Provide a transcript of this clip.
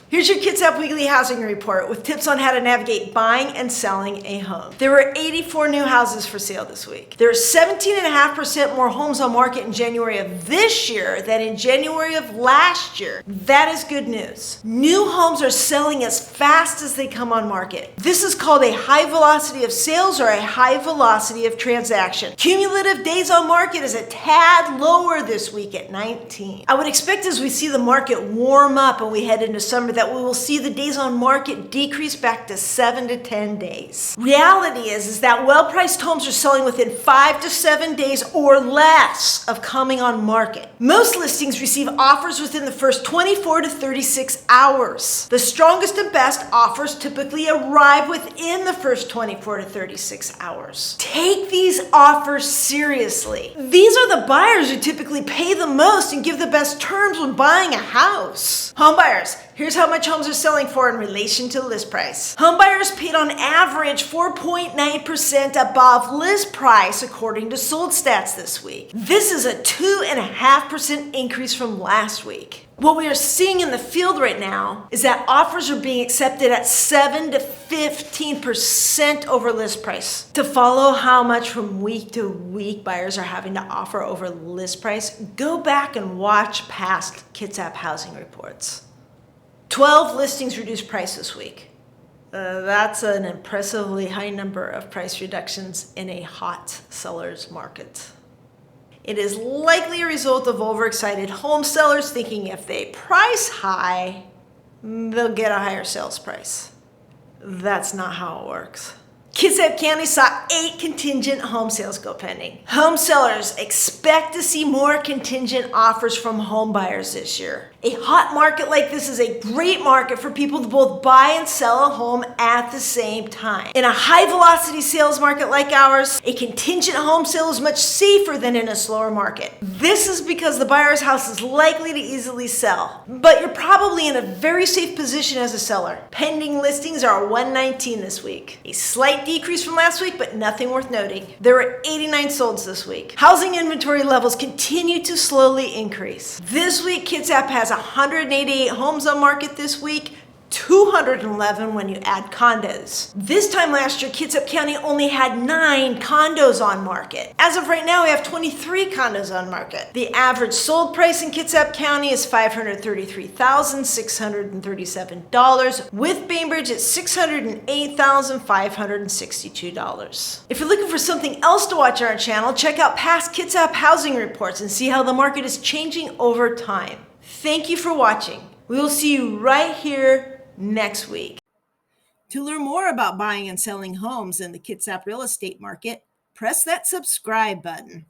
Here's your Kitsap Weekly Housing Report with tips on how to navigate buying and selling a home. There were 84 new houses for sale this week. There are 17.5% more homes on market in January of this year than in January of last year. That is good news. New homes are selling as fast as they come on market. This is called a high velocity of sales or a high velocity of transaction. Cumulative days on market is a tad lower this week at 19. I would expect as we see the market warm up and we head into summer that we will see the days on market decrease back to 7 to 10 days. Reality is that well-priced homes are selling within 5 to 7 days or less of coming on market. Most listings receive offers within the first 24 to 36 hours. The strongest and best offers typically arrive within the first 24 to 36 hours. Take these offers seriously. These are the buyers who typically pay the most and give the best terms when buying a house. Home buyers, here's how much homes are selling for in relation to list price. Home buyers paid on average 4.9% above list price according to Sold Stats this week. This is a 2.5% increase from last week. What we are seeing in the field right now is that offers are being accepted at 7 to 15% over list price. To follow how much from week to week buyers are having to offer over list price, go back and watch past Kitsap Housing Reports. 12 listings reduced price this week. That's an impressively high number of price reductions in a hot seller's market. It is likely a result of overexcited home sellers thinking if they price high, they'll get a higher sales price. That's not how it works. Kitsap County saw 8 contingent home sales go pending. Home sellers expect to see more contingent offers from home buyers this year. A hot market like this is a great market for people to both buy and sell a home at the same time. In a high velocity sales market like ours, a contingent home sale is much safer than in a slower market. This is because the buyer's house is likely to easily sell, but you're probably in a very safe position as a seller. Pending listings are 119 this week. A slight decrease from last week, but nothing worth noting. There were 89 solds this week. Housing inventory levels continue to slowly increase. This week, Kitsap has 188 homes on market this week, 211 when you add condos. This time last year, Kitsap County only had 9 condos on market. As of right now, we have 23 condos on market. The average sold price in Kitsap County is $533,637. With Bainbridge, it's $608,562. If you're looking for something else to watch on our channel, check out past Kitsap Housing Reports and see how the market is changing over time. Thank you for watching. We will see you right here next week. To learn more about buying and selling homes in the Kitsap real estate market, press that subscribe button.